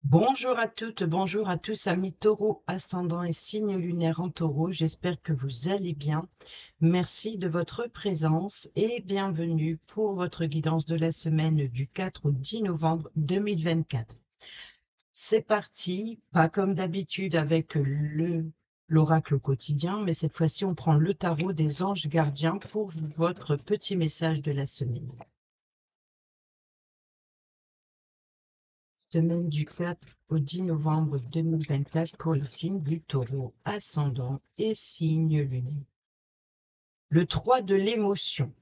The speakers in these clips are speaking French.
Bonjour à toutes, bonjour à tous, amis taureau, ascendant et signe lunaire en taureau. J'espère que vous allez bien. Merci de votre présence et bienvenue pour votre guidance de la semaine du 4 au 10 novembre 2024. C'est parti, pas comme d'habitude avec l'oracle quotidien, mais cette fois-ci, on prend le tarot des anges gardiens pour votre petit message de la semaine. Semaine du 4 au 10 novembre 2024 pour le signe du taureau, ascendant et signe lunaire. Le 3 de l'émotion.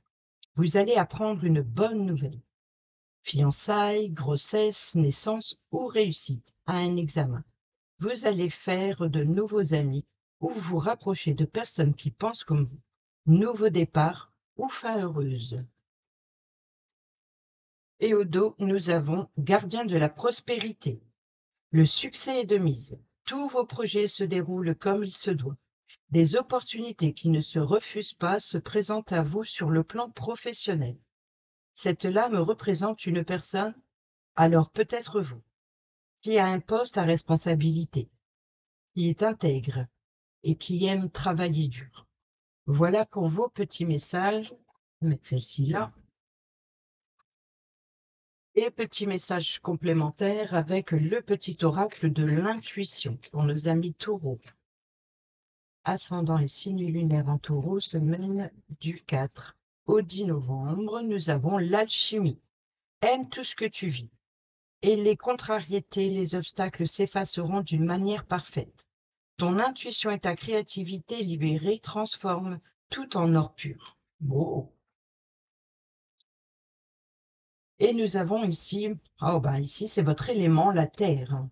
Vous allez apprendre une bonne nouvelle. Fiançailles, grossesse, naissance ou réussite à un examen. Vous allez faire de nouveaux amis ou vous rapprocher de personnes qui pensent comme vous. Nouveau départ ou fin heureuse. Et au dos, nous avons gardien de la prospérité. Le succès est de mise. Tous vos projets se déroulent comme il se doit. Des opportunités qui ne se refusent pas se présentent à vous sur le plan professionnel. Cette lame représente une personne, alors peut-être vous, qui a un poste à responsabilité, qui est intègre et qui aime travailler dur. Voilà pour vos petits messages. Je vais mettre celle-ci là. Et petit message complémentaire avec le petit oracle de l'intuition pour nos amis taureaux. Ascendant et signe lunaire en taureau, semaine du 4 au 10 novembre, nous avons l'alchimie. Aime tout ce que tu vis. Et les contrariétés, les obstacles s'effaceront d'une manière parfaite. Ton intuition et ta créativité libérée transforment tout en or pur. Beau. Et nous avons ici, ici c'est votre élément, la terre.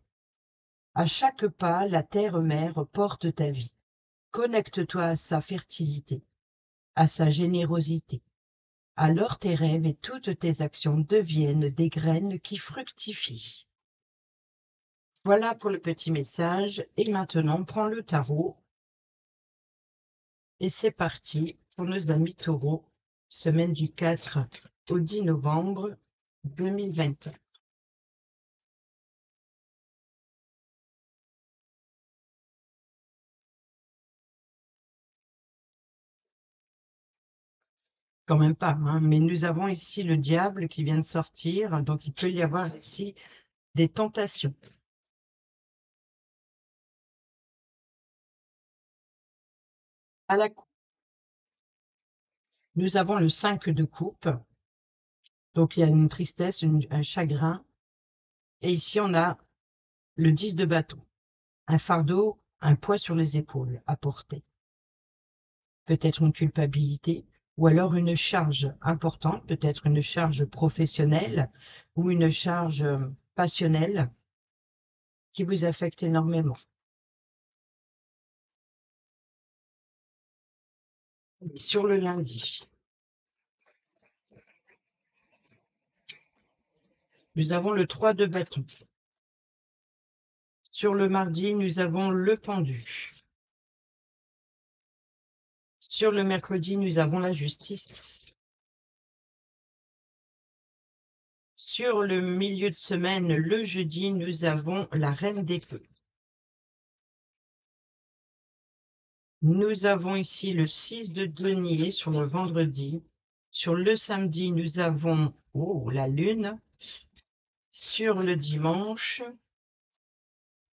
À chaque pas, la terre-mère porte ta vie. Connecte-toi à sa fertilité, à sa générosité. Alors tes rêves et toutes tes actions deviennent des graines qui fructifient. Voilà pour le petit message. Et maintenant, on prend le tarot. Et c'est parti pour nos amis taureaux, semaine du 4 au 10 novembre 2024. Quand même pas, hein, mais nous avons ici le diable qui vient de sortir, donc il peut y avoir ici des tentations. À la coupe, nous avons le 5 de coupe, donc il y a une tristesse, un chagrin, et ici on a le 10 de bâton, un fardeau, un poids sur les épaules à porter. Peut-être une culpabilité, ou alors une charge importante, peut-être une charge professionnelle ou une charge passionnelle qui vous affecte énormément. Sur le lundi, nous avons le 3 de bâton. Sur le mardi, nous avons le pendu. Sur le mercredi, nous avons la justice. Sur le milieu de semaine, le jeudi, nous avons la reine d'épée. Nous avons ici le 6 de denier sur le vendredi. Sur le samedi, nous avons la lune. Sur le dimanche,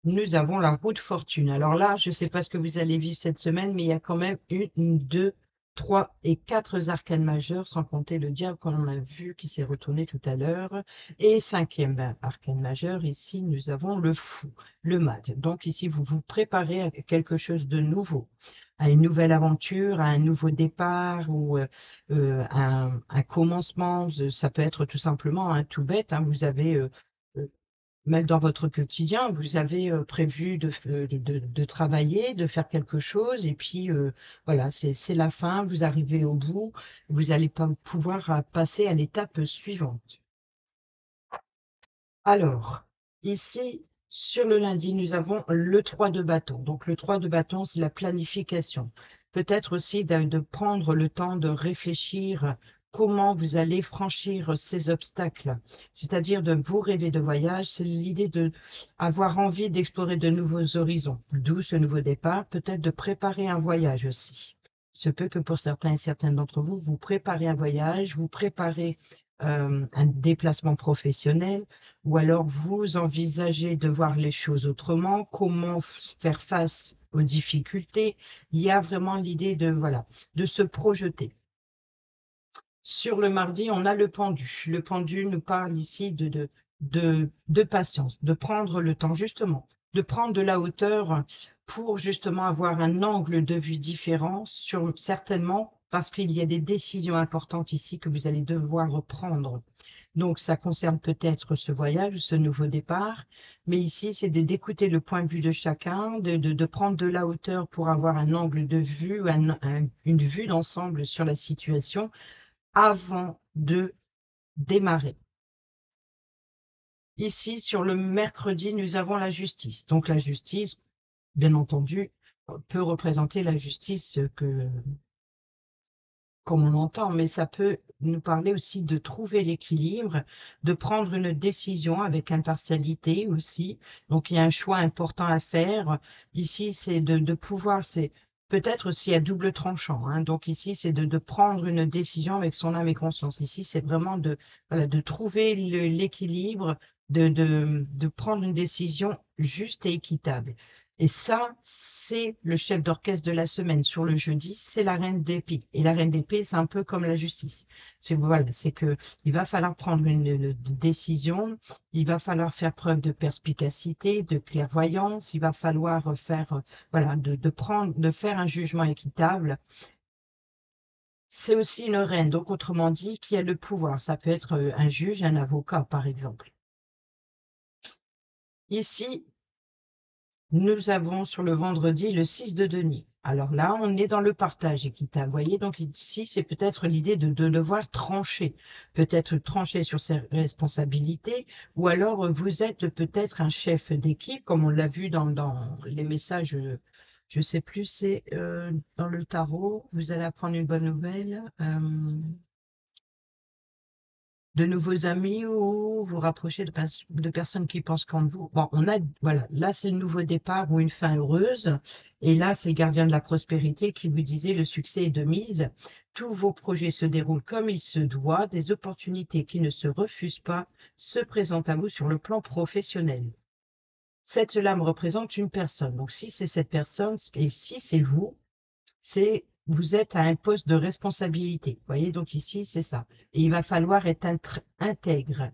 nous avons la roue de fortune. Alors là, je ne sais pas ce que vous allez vivre cette semaine, mais il y a quand même une, deux, trois et quatre arcanes majeures, sans compter le diable qu'on a vu qui s'est retourné tout à l'heure. Et cinquième arcane majeur, ici, nous avons le fou, le mat. Donc ici, vous vous préparez à quelque chose de nouveau, à une nouvelle aventure, à un nouveau départ ou un commencement. Ça peut être tout simplement un tout bête. Hein, vous avez même dans votre quotidien, vous avez prévu de travailler, de faire quelque chose, et puis voilà, c'est la fin, vous arrivez au bout, vous n'allez pas pouvoir passer à l'étape suivante. Alors, ici, sur le lundi, nous avons le 3 de bâton. Donc, le 3 de bâton, c'est la planification. Peut-être aussi de prendre le temps de réfléchir comment vous allez franchir ces obstacles, c'est-à-dire de vous rêver de voyage. C'est l'idée de avoir envie d'explorer de nouveaux horizons, d'où ce nouveau départ, peut-être de préparer un voyage aussi. Il se peut que pour certains et certaines d'entre vous, vous préparez un voyage, vous préparez un déplacement professionnel, ou alors vous envisagez de voir les choses autrement, comment faire face aux difficultés. Il y a vraiment l'idée de, voilà, de se projeter. Sur le mardi, on a le pendu. Le pendu nous parle ici de patience, de prendre le temps, justement, de prendre de la hauteur pour justement avoir un angle de vue différent, certainement parce qu'il y a des décisions importantes ici que vous allez devoir prendre. Donc, ça concerne peut-être ce voyage, ce nouveau départ, mais ici, c'est d'écouter le point de vue de chacun, de prendre de la hauteur pour avoir un angle de vue, une vue d'ensemble sur la situation avant de démarrer. Ici, sur le mercredi, nous avons la justice. Donc, la justice, bien entendu, peut représenter la justice comme on entend, mais ça peut nous parler aussi de trouver l'équilibre, de prendre une décision avec impartialité aussi. Donc, il y a un choix important à faire. Ici, c'est de pouvoir, c'est peut-être aussi à double tranchant, hein. Donc, ici, c'est de prendre une décision avec son âme et conscience. Ici, c'est vraiment voilà, de trouver l'équilibre, de prendre une décision juste et équitable. Et ça, c'est le chef d'orchestre de la semaine. Sur le jeudi, c'est la reine d'épée. Et la reine d'épée, c'est un peu comme la justice. C'est voilà, c'est que il va falloir prendre une décision, il va falloir faire preuve de perspicacité, de clairvoyance, il va falloir faire voilà, de faire un jugement équitable. C'est aussi une reine, donc autrement dit, qui a le pouvoir. Ça peut être un juge, un avocat, par exemple. Ici, nous avons sur le vendredi le 6 de denier. Alors là, on est dans le partage équitable. Vous voyez, donc ici, c'est peut-être l'idée de devoir trancher. Peut-être trancher sur ses responsabilités, ou alors vous êtes peut-être un chef d'équipe, comme on l'a vu dans les messages, je ne sais plus, c'est dans le tarot, vous allez apprendre une bonne nouvelle. De nouveaux amis ou vous rapprocher de personnes qui pensent comme vous. Bon, voilà, là c'est le nouveau départ ou une fin heureuse. Et là, c'est le gardien de la prospérité qui vous disait le succès est de mise. Tous vos projets se déroulent comme il se doit. Des opportunités qui ne se refusent pas se présentent à vous sur le plan professionnel. Cette lame représente une personne. Donc, si c'est cette personne et si c'est vous, vous êtes à un poste de responsabilité. Vous voyez, donc ici, c'est ça. Et il va falloir être intègre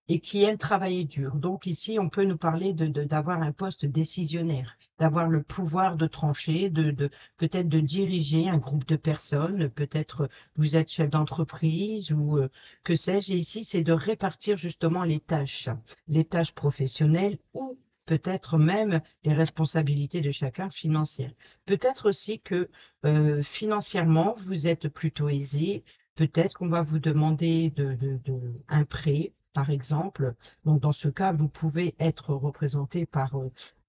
et qui aime travailler dur. Donc ici, on peut nous parler d'avoir un poste décisionnaire, d'avoir le pouvoir de trancher, peut-être de diriger un groupe de personnes, peut-être vous êtes chef d'entreprise ou que sais-je. Et ici, c'est de répartir justement les tâches professionnelles ou peut-être même les responsabilités de chacun financières. Peut-être aussi que financièrement, vous êtes plutôt aisé. Peut-être qu'on va vous demander un prêt, par exemple. Donc, dans ce cas, vous pouvez être représenté par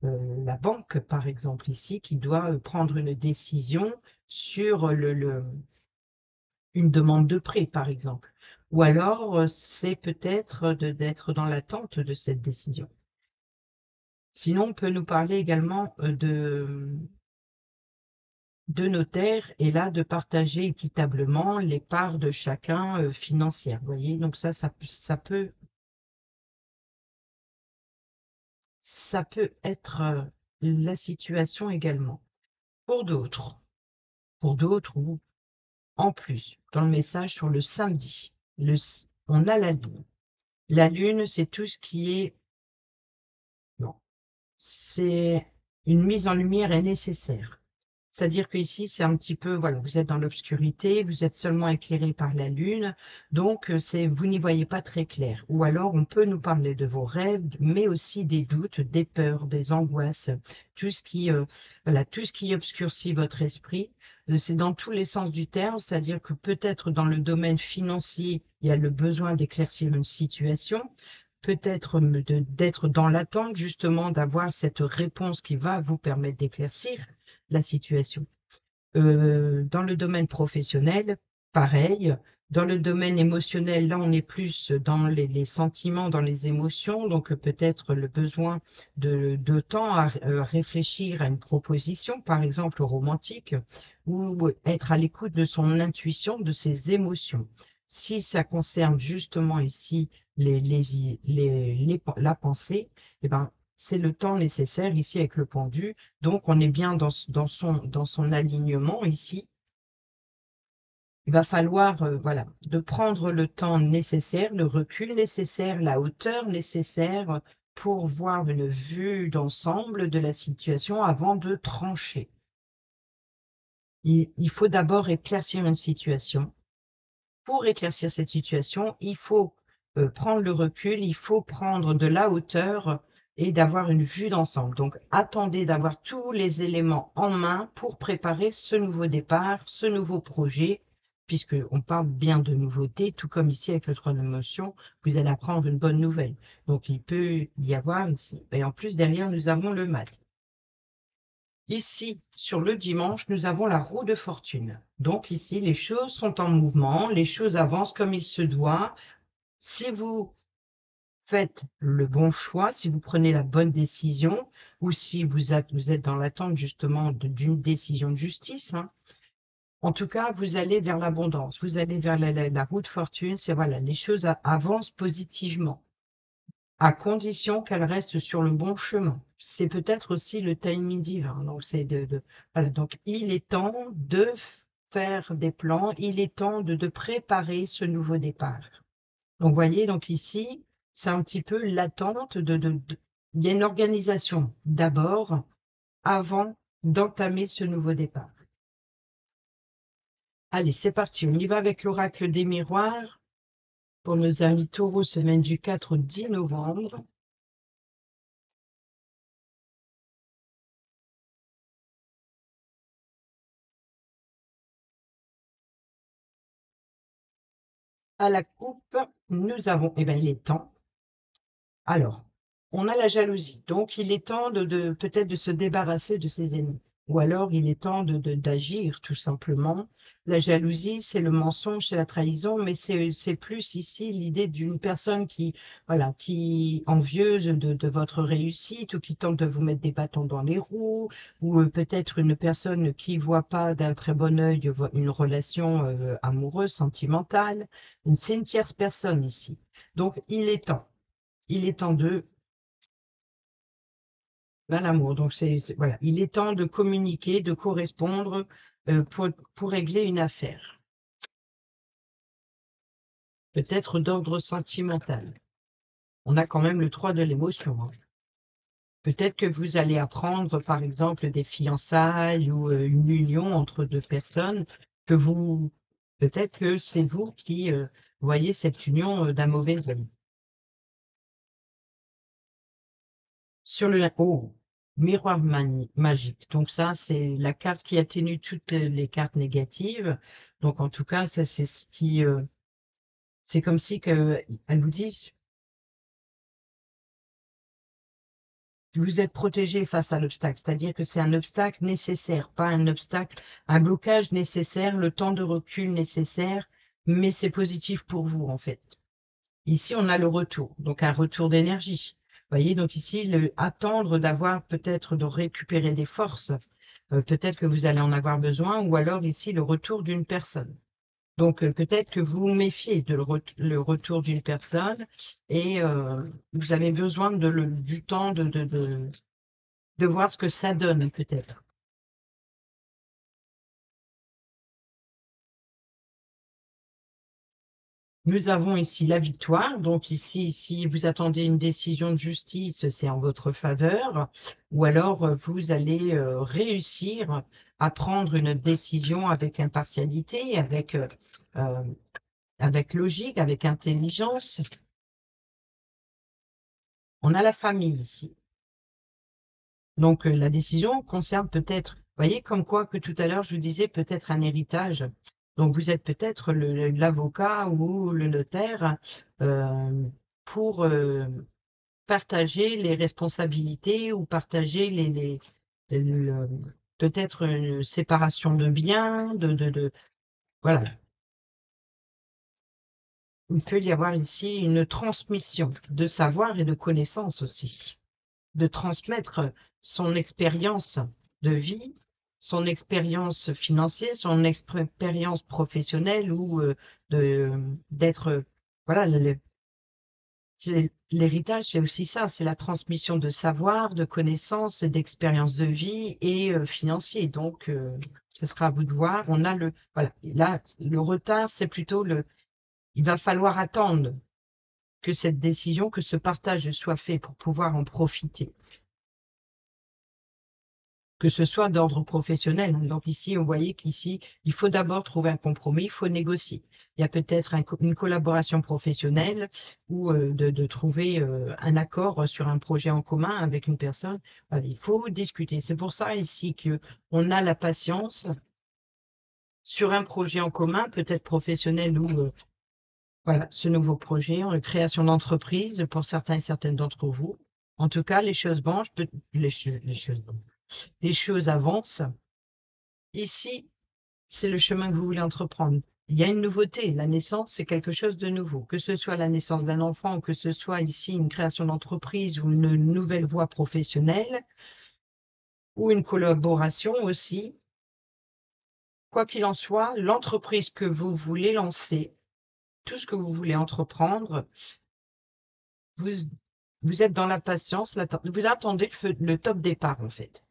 la banque, par exemple, ici, qui doit prendre une décision sur une demande de prêt, par exemple. Ou alors, c'est peut-être d'être dans l'attente de cette décision. Sinon, on peut nous parler également de notaire et là de partager équitablement les parts de chacun financières. Vous voyez, donc ça peut être la situation également. Pour d'autres, ou en plus, dans le message sur le samedi, on a la lune. La lune, c'est tout ce qui est... Non, c'est une mise en lumière est nécessaire. C'est-à-dire qu'ici, c'est un petit peu, voilà, vous êtes dans l'obscurité, vous êtes seulement éclairé par la lune, donc vous n'y voyez pas très clair. Ou alors, on peut nous parler de vos rêves, mais aussi des doutes, des peurs, des angoisses, tout ce qui, voilà, tout ce qui obscurcit votre esprit. C'est dans tous les sens du terme, c'est-à-dire que peut-être dans le domaine financier, il y a le besoin d'éclaircir une situation, peut-être d'être dans l'attente justement d'avoir cette réponse qui va vous permettre d'éclaircir la situation. Dans le domaine professionnel, pareil. Dans le domaine émotionnel, là, on est plus dans les sentiments, dans les émotions, donc peut-être le besoin de temps à réfléchir à une proposition, par exemple romantique, ou être à l'écoute de son intuition, de ses émotions. Si ça concerne justement ici la pensée, eh ben, c'est le temps nécessaire ici avec le pendu. Donc, on est bien dans son alignement ici. Il va falloir, voilà, de prendre le temps nécessaire, le recul nécessaire, la hauteur nécessaire pour voir une vue d'ensemble de la situation avant de trancher. Il faut d'abord éclaircir une situation. Pour éclaircir cette situation, il faut prendre le recul, il faut prendre de la hauteur et d'avoir une vue d'ensemble. Donc, attendez d'avoir tous les éléments en main pour préparer ce nouveau départ, ce nouveau projet, puisqu'on parle bien de nouveauté, tout comme ici avec le 3 d'émotion, vous allez apprendre une bonne nouvelle. Donc, il peut y avoir ici. Et en plus, derrière, nous avons le mat. Ici, sur le dimanche, nous avons la roue de fortune. Donc ici, les choses sont en mouvement, les choses avancent comme il se doit. Si vous faites le bon choix, si vous prenez la bonne décision, ou si vous êtes dans l'attente justement d'une décision de justice, hein, en tout cas, vous allez vers l'abondance, vous allez vers la roue de fortune, c'est voilà, les choses avancent positivement, à condition qu'elles restent sur le bon chemin. C'est peut-être aussi le timing divin. Donc, voilà. Donc, il est temps de faire des plans, il est temps de préparer ce nouveau départ. Donc, vous voyez, donc ici, c'est un petit peu l'attente il y a une organisation d'abord avant d'entamer ce nouveau départ. Allez, c'est parti, on y va avec l'oracle des miroirs pour nos amis taureaux, semaine du 4 au 10 novembre. À la coupe, nous avons les temps. Alors, on a la jalousie, donc il est temps peut-être de se débarrasser de ses ennemis. Ou alors, il est temps d'agir, tout simplement. La jalousie, c'est le mensonge, c'est la trahison, mais c'est plus ici l'idée d'une personne voilà, qui envieuse de votre réussite ou qui tente de vous mettre des bâtons dans les roues, ou peut-être une personne qui voit pas d'un très bon œil une relation amoureuse, sentimentale. C'est une tierce personne ici. Donc, il est temps. Il est temps vers l'amour. Donc, voilà, il est temps de communiquer, de correspondre pour régler une affaire, peut-être d'ordre sentimental. On a quand même le 3 de l'émotion, hein. Peut-être que vous allez apprendre, par exemple, des fiançailles ou une union entre deux personnes, peut-être que c'est vous qui voyez cette union d'un mauvais œil. Sur le miroir magique. Donc ça, c'est la carte qui atténue toutes les cartes négatives. Donc en tout cas, ça c'est ce qui, c'est comme si elles vous disent, vous êtes protégé face à l'obstacle. C'est-à-dire que c'est un obstacle nécessaire, pas un obstacle, un blocage nécessaire, le temps de recul nécessaire, mais c'est positif pour vous en fait. Ici, on a le retour, donc un retour d'énergie. Vous voyez, donc ici, attendre d'avoir peut-être de récupérer des forces, peut-être que vous allez en avoir besoin, ou alors ici, le retour d'une personne. Donc, peut-être que vous vous méfiez le retour d'une personne et vous avez besoin du temps de voir ce que ça donne, peut-être. Nous avons ici la victoire. Donc ici, si vous attendez une décision de justice, c'est en votre faveur. Ou alors, vous allez réussir à prendre une décision avec impartialité, euh, avec logique, avec intelligence. On a la famille ici. Donc la décision concerne peut-être, vous voyez, comme quoi que tout à l'heure, je vous disais peut-être un héritage. Donc vous êtes peut-être l'avocat ou le notaire euh, pour partager les responsabilités ou partager le- peut-être une séparation de biens, voilà. il peut y avoir ici une transmission de savoir et de connaissances aussi, de transmettre son expérience de vie, son expérience financière, son expérience professionnelle ou d'être, voilà, l'héritage, c'est aussi ça, c'est la transmission de savoir, de connaissances, d'expériences de vie et financier. Donc, ce sera à vous de voir. On a voilà, là, le retard, c'est plutôt il va falloir attendre que cette décision, que ce partage soit fait pour pouvoir en profiter. Que ce soit d'ordre professionnel. Donc ici, vous voyez qu'ici, il faut d'abord trouver un compromis, il faut négocier. Il y a peut-être une collaboration professionnelle ou de trouver un accord sur un projet en commun avec une personne. Voilà, il faut discuter. C'est pour ça ici qu'on a la patience sur un projet en commun, peut-être professionnel ou voilà, ce nouveau projet, en création d'entreprise pour certains et certaines d'entre vous. En tout cas, les choses bougent, les choses avancent. Ici, c'est le chemin que vous voulez entreprendre. Il y a une nouveauté. La naissance, c'est quelque chose de nouveau. Que ce soit la naissance d'un enfant, ou que ce soit ici une création d'entreprise ou une nouvelle voie professionnelle, ou une collaboration aussi. Quoi qu'il en soit, l'entreprise que vous voulez lancer, tout ce que vous voulez entreprendre, vous, vous êtes dans la patience, vous attendez le top départ, en fait.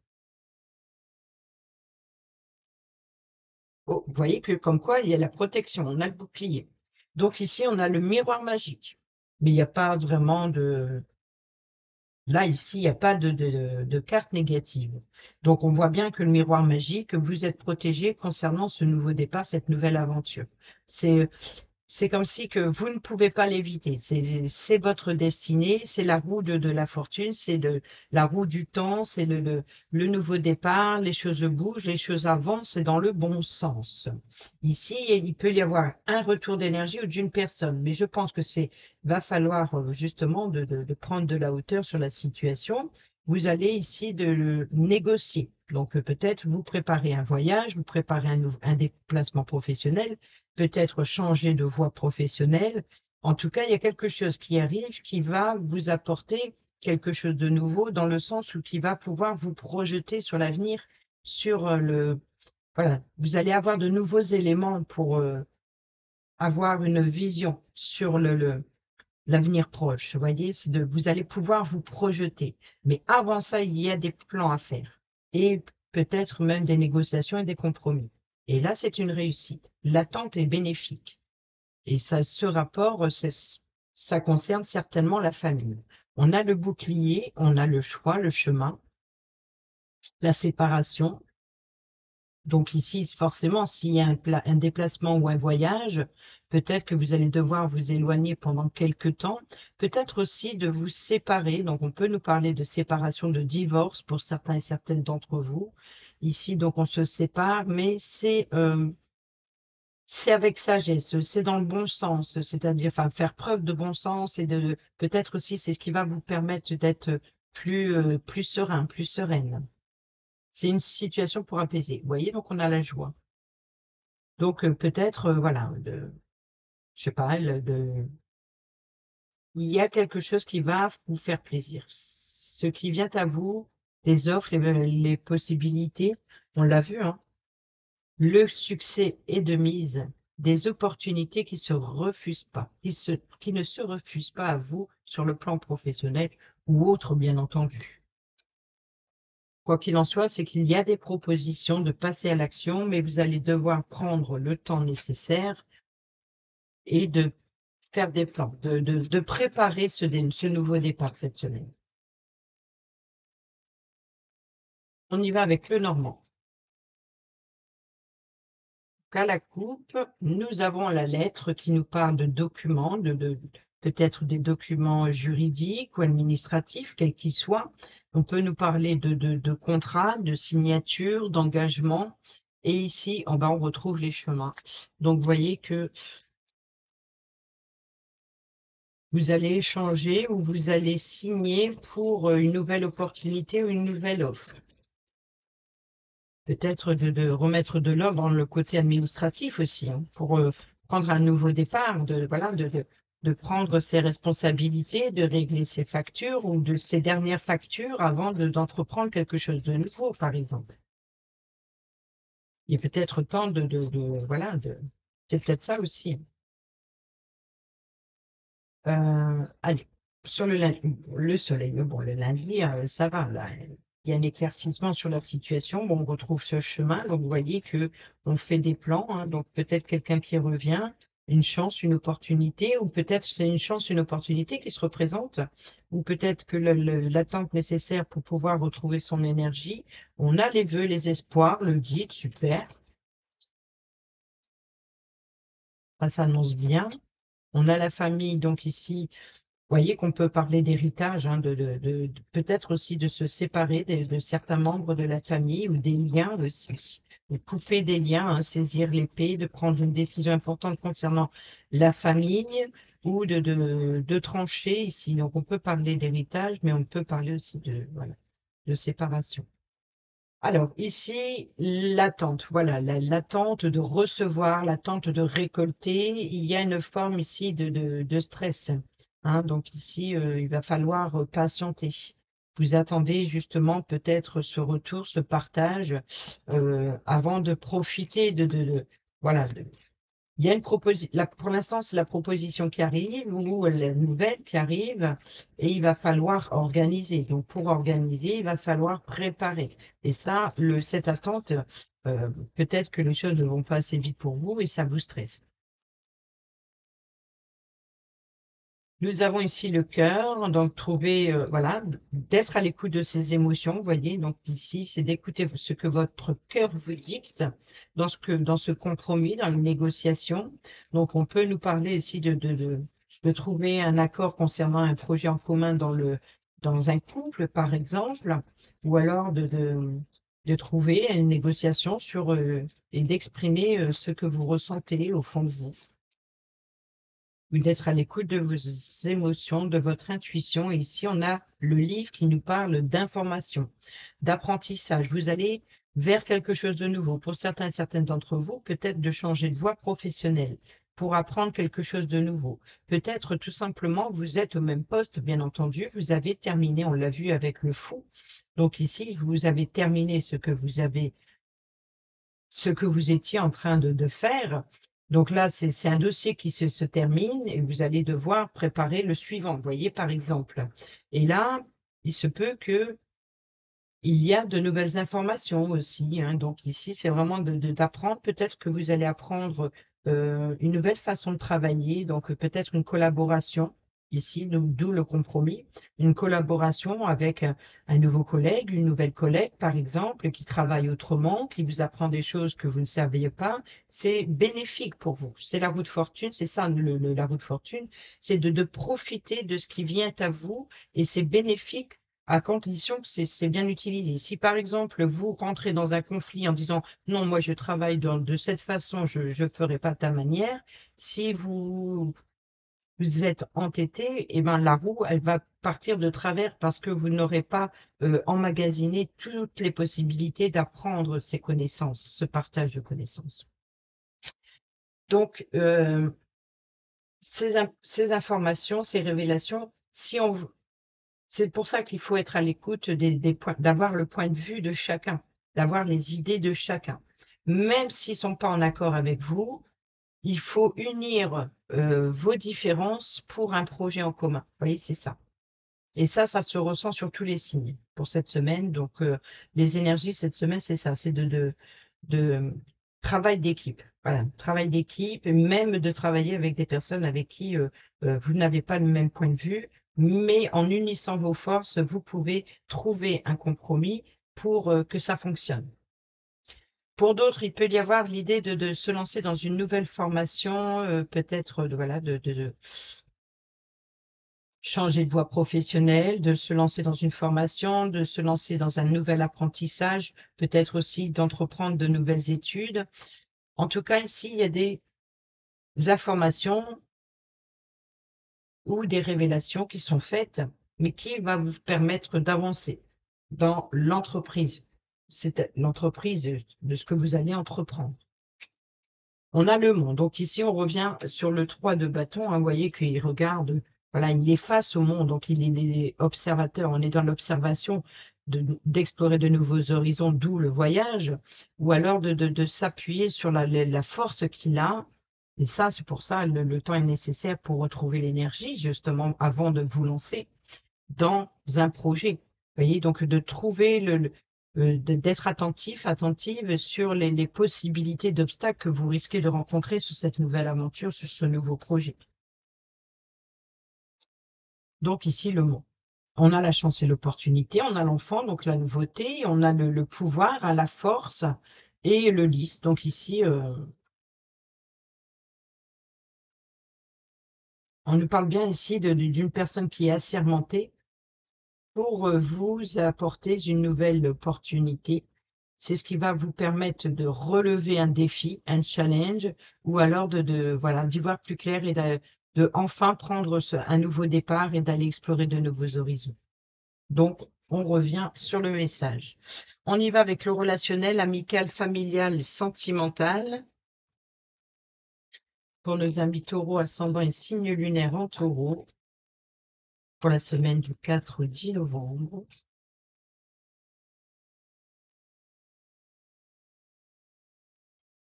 Oh, vous voyez que comme quoi, il y a la protection, on a le bouclier. Donc ici, on a le miroir magique. Mais il n'y a pas vraiment de... Là, ici, il n'y a pas de carte négative. Donc, on voit bien que le miroir magique, vous êtes protégé concernant ce nouveau départ, cette nouvelle aventure. C'est comme si que vous ne pouvez pas l'éviter. C'est votre destinée, c'est la roue de la fortune, c'est la roue du temps, c'est le nouveau départ, les choses bougent, les choses avancent, c'est dans le bon sens. Ici, il peut y avoir un retour d'énergie ou d'une personne, mais je pense que va falloir justement de prendre de la hauteur sur la situation. Vous allez ici de négocier. Donc peut-être vous préparez un voyage, vous préparez un déplacement professionnel, peut-être changer de voie professionnelle. En tout cas, il y a quelque chose qui arrive qui va vous apporter quelque chose de nouveau dans le sens où qui va pouvoir vous projeter sur l'avenir, sur voilà, vous allez avoir de nouveaux éléments pour avoir une vision sur l'avenir proche. Vous voyez, vous allez pouvoir vous projeter. Mais avant ça, il y a des plans à faire et peut-être même des négociations et des compromis. Et là, c'est une réussite. L'attente est bénéfique. Et ça, ce rapport, ça concerne certainement la famille. On a le bouclier, on a le choix, le chemin, la séparation. Donc ici, forcément, s'il y a un déplacement ou un voyage, peut-être que vous allez devoir vous éloigner pendant quelque temps, peut-être aussi de vous séparer. Donc on peut nous parler de séparation, de divorce pour certains et certaines d'entre vous. Ici, donc on se sépare, mais c'est avec sagesse, c'est dans le bon sens, c'est-à-dire enfin, faire preuve de bon sens et peut-être aussi c'est ce qui va vous permettre d'être plus serein, plus sereine. C'est une situation pour apaiser. Vous voyez, donc on a la joie. Donc peut-être, voilà, je sais pas, il y a quelque chose qui va vous faire plaisir. Ce qui vient à vous, des offres, les possibilités, on l'a vu, hein, le succès est de mise, des opportunités qui se refusent pas, qui ne se refusent pas à vous sur le plan professionnel ou autre, bien entendu. Quoi qu'il en soit, c'est qu'il y a des propositions de passer à l'action, mais vous allez devoir prendre le temps nécessaire et de faire des plans, de préparer ce nouveau départ cette semaine. On y va avec le Normand. À la coupe, nous avons la lettre qui nous parle de documents, peut-être des documents juridiques ou administratifs, quels qu'ils soient. On peut nous parler de contrats, de signatures, d'engagements. Et ici, on retrouve les chemins. Donc, vous voyez que vous allez échanger ou vous allez signer pour une nouvelle opportunité ou une nouvelle offre. Peut-être de remettre de l'ordre dans le côté administratif aussi, hein, pour prendre un nouveau départ, voilà, de prendre ses responsabilités, de régler ses factures ou de ses dernières factures avant d'entreprendre quelque chose de nouveau, par exemple. Il est peut-être temps voilà, c'est peut-être ça aussi. Allez, sur le soleil, bon, le lundi, ça va, là, il y a un éclaircissement sur la situation. Bon, on retrouve ce chemin, donc vous voyez que on fait des plans, hein, donc peut-être quelqu'un qui revient, une chance, une opportunité, ou peut-être c'est une chance, une opportunité qui se représente, ou peut-être que l'attente nécessaire pour pouvoir retrouver son énergie. On a les vœux, les espoirs, le guide, super, ça s'annonce bien. On a la famille, donc ici, vous voyez qu'on peut parler d'héritage, hein, peut-être aussi de se séparer de certains membres de la famille ou des liens aussi. De couper des liens, hein, saisir l'épée, de prendre une décision importante concernant la famille ou de trancher ici. Donc on peut parler d'héritage, mais on peut parler aussi voilà, de séparation. Alors ici, l'attente, voilà, l'attente de recevoir, l'attente de récolter, il y a une forme ici de stress, hein. Donc ici, il va falloir patienter. Vous attendez justement peut-être ce retour, ce partage, avant de profiter voilà, il y a une proposition, pour l'instant, c'est la proposition qui arrive ou la nouvelle qui arrive et il va falloir organiser. Donc, pour organiser, il va falloir préparer. Et ça, cette attente, peut-être que les choses ne vont pas assez vite pour vous et ça vous stresse. Nous avons ici le cœur, donc trouver, voilà, d'être à l'écoute de ses émotions, vous voyez. Donc ici, c'est d'écouter ce que votre cœur vous dicte dans ce compromis, dans une négociation. Donc on peut nous parler ici de trouver un accord concernant un projet en commun dans un couple, par exemple, ou alors de trouver une négociation sur et d'exprimer ce que vous ressentez au fond de vous. Ou d'être à l'écoute de vos émotions, de votre intuition. Et ici, on a le livre qui nous parle d'information, d'apprentissage. Vous allez vers quelque chose de nouveau. Pour certains et certaines d'entre vous, peut-être de changer de voie professionnelle pour apprendre quelque chose de nouveau. Peut-être tout simplement, vous êtes au même poste, bien entendu, vous avez terminé, on l'a vu avec le fou. Donc ici, vous avez terminé ce que vous étiez en train de faire. Donc là, c'est un dossier qui se termine et vous allez devoir préparer le suivant, vous voyez, par exemple. Et là, il se peut que il y a de nouvelles informations aussi, hein. Donc ici, c'est vraiment d'apprendre. Peut-être que vous allez apprendre une nouvelle façon de travailler, donc peut-être une collaboration. Ici, d'où le compromis, une collaboration avec un nouveau collègue, une nouvelle collègue, par exemple, qui travaille autrement, qui vous apprend des choses que vous ne saviez pas. C'est bénéfique pour vous. C'est la roue de fortune, c'est ça la roue de fortune, c'est de profiter de ce qui vient à vous et c'est bénéfique à condition que c'est bien utilisé. Si par exemple, vous rentrez dans un conflit en disant non, moi je travaille de cette façon, je ne ferai pas de ta manière, si vous êtes entêté, eh ben, la roue, elle va partir de travers parce que vous n'aurez pas emmagasiné toutes les possibilités d'apprendre ces connaissances, ce partage de connaissances. Donc, ces informations, ces révélations, c'est pour ça qu'il faut être à l'écoute des points, d'avoir le point de vue de chacun, d'avoir les idées de chacun. Même s'ils ne sont pas en accord avec vous, il faut unir vos différences pour un projet en commun. Vous voyez, c'est ça. Et ça se ressent sur tous les signes pour cette semaine. Donc, les énergies cette semaine, c'est ça, c'est de travail d'équipe. Voilà, travail d'équipe, et même de travailler avec des personnes avec qui vous n'avez pas le même point de vue, mais en unissant vos forces, vous pouvez trouver un compromis pour que ça fonctionne. Pour d'autres, il peut y avoir l'idée de se lancer dans une nouvelle formation, peut-être voilà, de changer de voie professionnelle, de se lancer dans une formation, de se lancer dans un nouvel apprentissage, peut-être aussi d'entreprendre de nouvelles études. En tout cas, ici, il y a des informations ou des révélations qui sont faites, mais qui va vous permettre d'avancer dans l'entreprise. C'est l'entreprise de ce que vous allez entreprendre. On a le monde. Donc ici, on revient sur le 3 de bâton. Vous voyez qu'il regarde, voilà, il est face au monde. Donc il est observateur. On est dans l'observation d'explorer de nouveaux horizons, d'où le voyage, ou alors de s'appuyer sur la force qu'il a. Et ça, c'est pour ça, le temps est nécessaire pour retrouver l'énergie, justement, avant de vous lancer dans un projet. Vous voyez, donc de trouver d'être attentive sur les possibilités d'obstacles que vous risquez de rencontrer sur cette nouvelle aventure, sur ce nouveau projet. Donc ici, le mot. On a la chance et l'opportunité, on a l'enfant, donc la nouveauté, on a le pouvoir, hein, la force et le lys. Donc ici, on nous parle bien ici d'une personne qui est assermentée pour vous apporter une nouvelle opportunité. C'est ce qui va vous permettre de relever un défi, un challenge, ou alors voilà, d'y voir plus clair et de enfin prendre un nouveau départ et d'aller explorer de nouveaux horizons. Donc, on revient sur le message. On y va avec le relationnel, amical, familial, sentimental. Pour nos amis taureaux, ascendant et signe lunaire en taureau, pour la semaine du 4 au 10 novembre.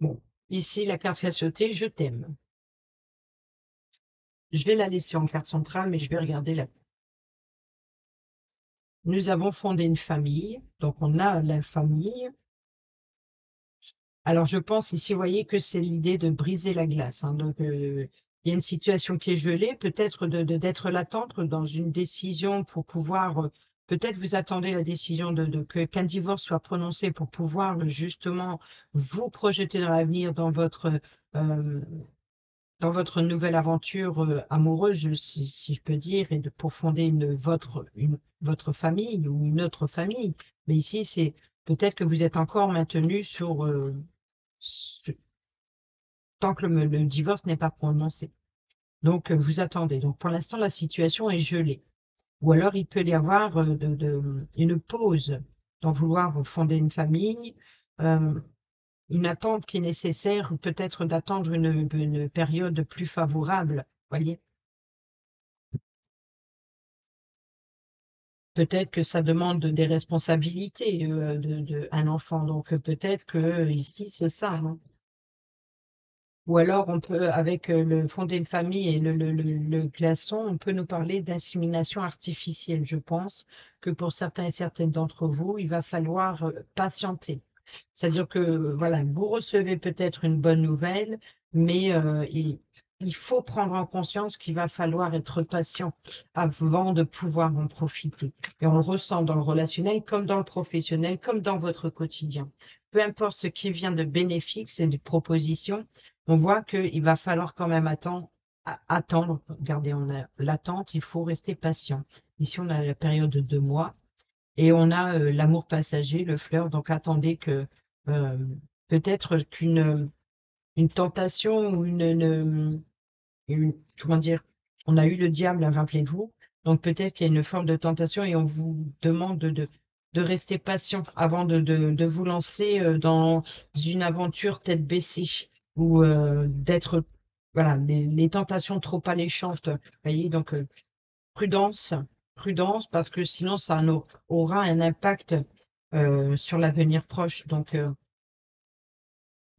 Bon, ici, la carte qui a sauté, je t'aime. Je vais la laisser en carte centrale, mais je vais regarder la. Nous avons fondé une famille, donc on a la famille. Alors, je pense ici, vous voyez que c'est l'idée de briser la glace, hein. Donc, il y a une situation qui est gelée, peut-être d'être latente dans une décision pour pouvoir, peut-être vous attendez la décision qu'un divorce soit prononcé pour pouvoir justement vous projeter dans l'avenir, dans votre nouvelle aventure amoureuse, si je peux dire, et pour fonder votre famille ou une autre famille. Mais ici, c'est peut-être que vous êtes encore maintenu tant que le divorce n'est pas prononcé. Donc, vous attendez. Donc, pour l'instant, la situation est gelée. Ou alors, il peut y avoir une pause dans vouloir fonder une famille, euh, une attente qui est nécessaire, peut-être d'attendre une période plus favorable. Voyez, peut-être que ça demande des responsabilités un enfant. Donc, peut-être que ici, c'est ça, hein. Ou alors, on peut, avec le fonder une famille et le glaçon, on peut nous parler d'insémination artificielle. Je pense que pour certains et certaines d'entre vous, il va falloir patienter. C'est-à-dire que, voilà, vous recevez peut-être une bonne nouvelle, mais il faut prendre en conscience qu'il va falloir être patient avant de pouvoir en profiter. Et on le ressent dans le relationnel, comme dans le professionnel, comme dans votre quotidien. Peu importe ce qui vient de bénéfique, c'est des propositions, on voit qu'il va falloir quand même attendre. Regardez, on a l'attente, il faut rester patient. Ici, on a la période de 2 mois et on a l'amour passager, le fleur. Donc, attendez que euh, peut-être une tentation ou comment dire, on a eu le diable, hein, rappelez-vous. Donc, peut-être qu'il y a une forme de tentation et on vous demande de rester patient avant de vous lancer dans une aventure tête baissée ou d'être, voilà, les tentations trop alléchantes. Vous voyez, donc prudence, prudence, parce que sinon ça aura un impact sur l'avenir proche, donc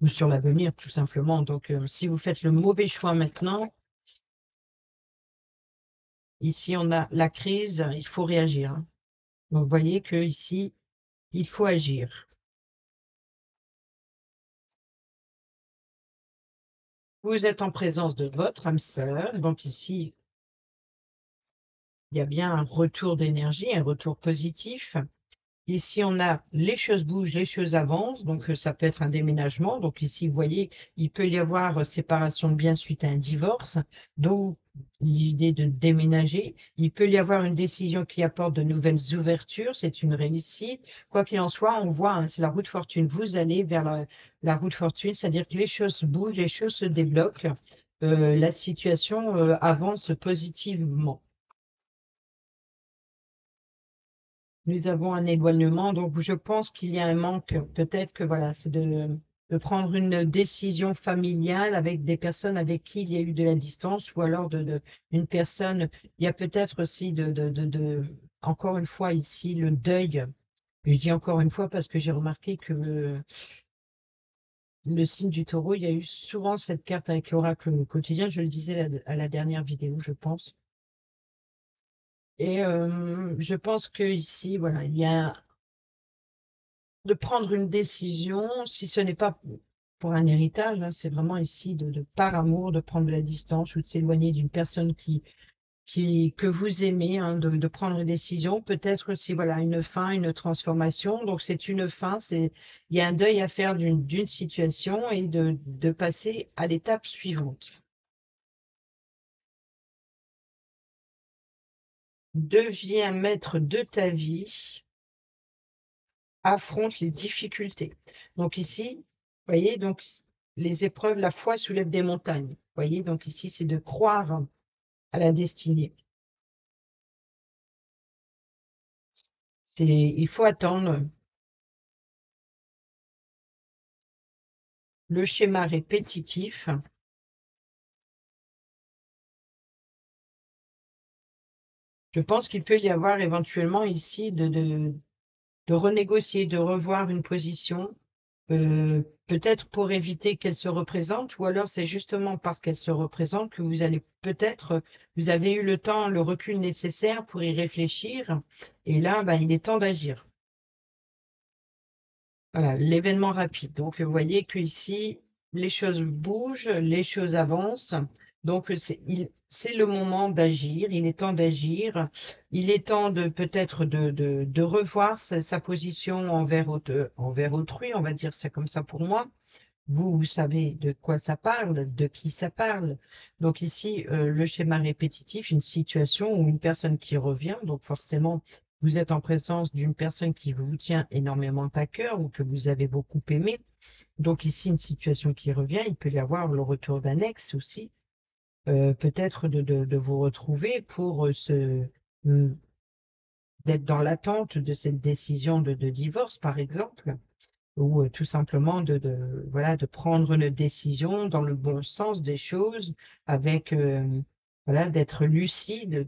ou sur l'avenir tout simplement. Donc, si vous faites le mauvais choix maintenant, ici on a la crise, il faut réagir, hein. Donc, vous voyez que ici il faut agir. Vous êtes en présence de votre âme sœur, donc ici il y a bien un retour d'énergie, un retour positif. Ici, on a les choses bougent, les choses avancent, donc ça peut être un déménagement. Donc ici, vous voyez, il peut y avoir séparation de biens suite à un divorce, d'où l'idée de déménager. Il peut y avoir une décision qui apporte de nouvelles ouvertures, c'est une réussite. Quoi qu'il en soit, on voit, hein, c'est la roue de fortune. Vous allez vers la roue de fortune, c'est-à-dire que les choses bougent, les choses se débloquent, la situation avance positivement. Nous avons un éloignement, donc je pense qu'il y a un manque, peut-être que voilà, c'est de prendre une décision familiale avec des personnes avec qui il y a eu de la distance, ou alors une personne, il y a peut-être aussi encore une fois ici, le deuil. Je dis encore une fois parce que j'ai remarqué que le signe du taureau, il y a eu souvent cette carte avec l'oracle quotidien, je le disais à la dernière vidéo, je pense. Et je pense que ici, voilà, il y a de prendre une décision, si ce n'est pas pour un héritage, hein, c'est vraiment ici par amour, de prendre de la distance ou de s'éloigner d'une personne que vous aimez, hein, de prendre une décision, peut-être aussi, voilà, une fin, une transformation. Donc, c'est une fin, il y a un deuil à faire d'une situation et de passer à l'étape suivante. Deviens maître de ta vie, affronte les difficultés. Donc ici, vous voyez, donc les épreuves, la foi soulève des montagnes. Vous voyez, donc ici, c'est de croire à la destinée. Il faut attendre. Le schéma répétitif. Je pense qu'il peut y avoir éventuellement ici de renégocier, de revoir une position, peut-être pour éviter qu'elle se représente, ou alors c'est justement parce qu'elle se représente que vous allez peut-être, vous avez eu le temps, le recul nécessaire pour y réfléchir, et là, ben, il est temps d'agir. Voilà, l'événement rapide. Donc, vous voyez qu'ici, les choses bougent, les choses avancent. Donc, c'est le moment d'agir. Il est temps d'agir. Il est temps de peut-être de revoir sa position envers autrui, on va dire ça comme ça pour moi. Vous savez de quoi ça parle, de qui ça parle. Donc ici, le schéma répétitif, une situation ou une personne qui revient. Donc forcément, vous êtes en présence d'une personne qui vous tient énormément à cœur ou que vous avez beaucoup aimé. Donc ici, une situation qui revient. Il peut y avoir le retour d'un ex aussi. Peut-être de vous retrouver pour d'être dans l'attente de cette décision de divorce, par exemple, ou tout simplement voilà, de prendre une décision dans le bon sens des choses, avec voilà, d'être lucide,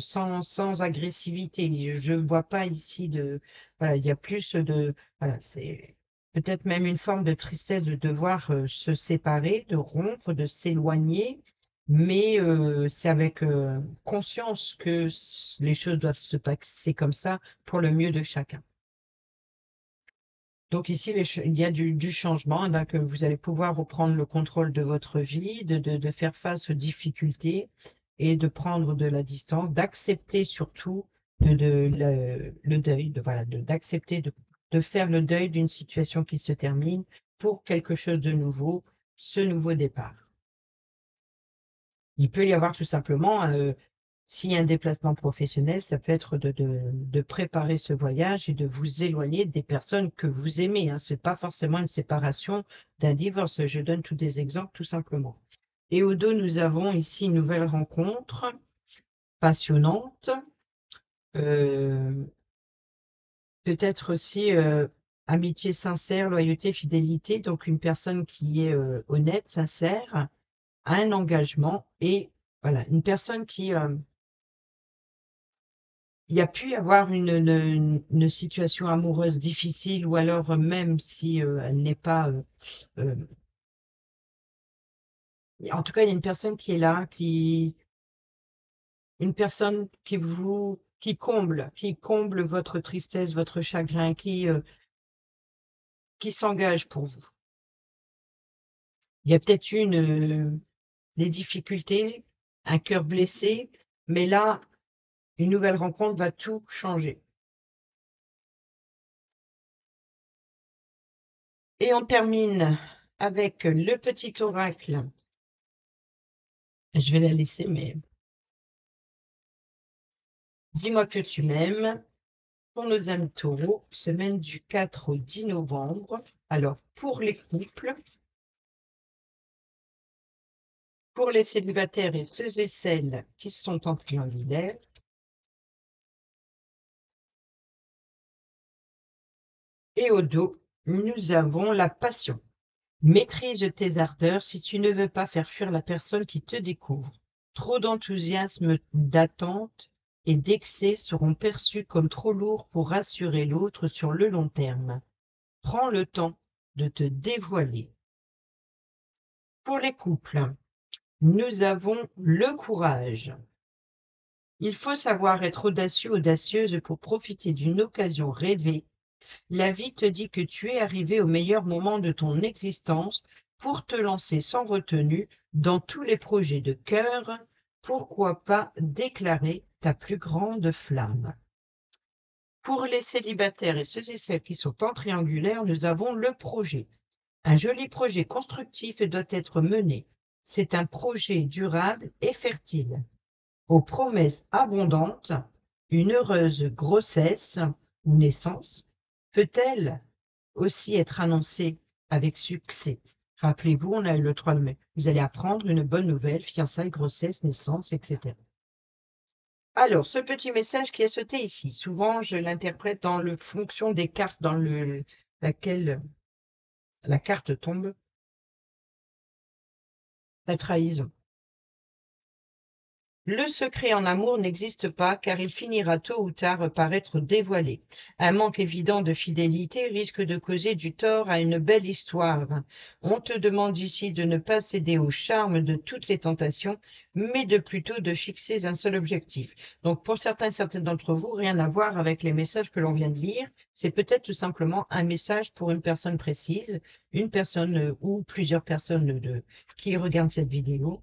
sans agressivité. Je ne vois pas ici voilà, il y a plus voilà, c'est peut-être même une forme de tristesse de devoir se séparer, de rompre, de s'éloigner, mais c'est avec conscience que les choses doivent se passer comme ça pour le mieux de chacun. Donc ici, il y a du changement, que vous allez pouvoir reprendre le contrôle de votre vie, de faire face aux difficultés et de prendre de la distance, d'accepter surtout le deuil, voilà, d'accepter de faire le deuil d'une situation qui se termine pour quelque chose de nouveau, ce nouveau départ. Il peut y avoir tout simplement s'il y a un déplacement professionnel, ça peut être de préparer ce voyage et de vous éloigner des personnes que vous aimez, hein. Ce n'est pas forcément une séparation d'un divorce. Je donne tous des exemples, tout simplement. Et au dos, nous avons ici une nouvelle rencontre passionnante. Peut-être aussi amitié sincère, loyauté, fidélité. Donc, une personne qui est honnête, sincère, a un engagement et voilà, une personne qui il y a pu y avoir une situation amoureuse difficile ou alors même si elle n'est pas euh, en tout cas il y a une personne qui est là une personne qui comble votre tristesse, votre chagrin, qui s'engage pour vous. Il y a peut-être des difficultés, un cœur blessé, mais là une nouvelle rencontre va tout changer. Et on termine avec le petit oracle. Je vais la laisser, mais dis-moi que tu m'aimes. Pour nos amis taureaux, semaine du 4 au 10 novembre. Alors, pour les couples, pour les célibataires et ceux et celles qui sont en triangulaire, et au dos, nous avons la passion. Maîtrise tes ardeurs si tu ne veux pas faire fuir la personne qui te découvre. Trop d'enthousiasme, d'attente et d'excès seront perçus comme trop lourds pour rassurer l'autre sur le long terme. Prends le temps de te dévoiler. Pour les couples, nous avons le courage. Il faut savoir être audacieux, audacieuse pour profiter d'une occasion rêvée. La vie te dit que tu es arrivé au meilleur moment de ton existence pour te lancer sans retenue dans tous les projets de cœur. Pourquoi pas déclarer ta plus grande flamme? Pour les célibataires et ceux et celles qui sont en triangulaire, nous avons le projet. Un joli projet constructif doit être mené. C'est un projet durable et fertile. Aux promesses abondantes, une heureuse grossesse ou naissance peut-elle aussi être annoncée avec succès. Rappelez-vous, on a eu le 3 mai. Vous allez apprendre une bonne nouvelle, fiançailles, grossesse, naissance, etc. Alors, ce petit message qui est sauté ici, souvent je l'interprète dans le fonction des cartes dans laquelle la carte tombe. La trahison. Le secret en amour n'existe pas car il finira tôt ou tard par être dévoilé. Un manque évident de fidélité risque de causer du tort à une belle histoire. On te demande ici de ne pas céder au charme de toutes les tentations, mais de plutôt de fixer un seul objectif. Donc pour certaines d'entre vous, rien à voir avec les messages que l'on vient de lire. C'est peut-être tout simplement un message pour une personne précise, une personne ou plusieurs personnes qui regardent cette vidéo.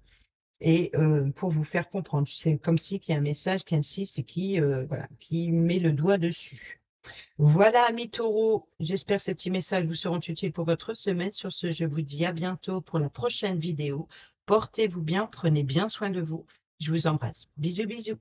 Et pour vous faire comprendre, c'est comme si qu'il y a un message qui insiste et voilà, qui met le doigt dessus. Voilà, amis taureaux, j'espère que ces petits messages vous seront utiles pour votre semaine. Sur ce, je vous dis à bientôt pour la prochaine vidéo. Portez-vous bien, prenez bien soin de vous. Je vous embrasse. Bisous, bisous.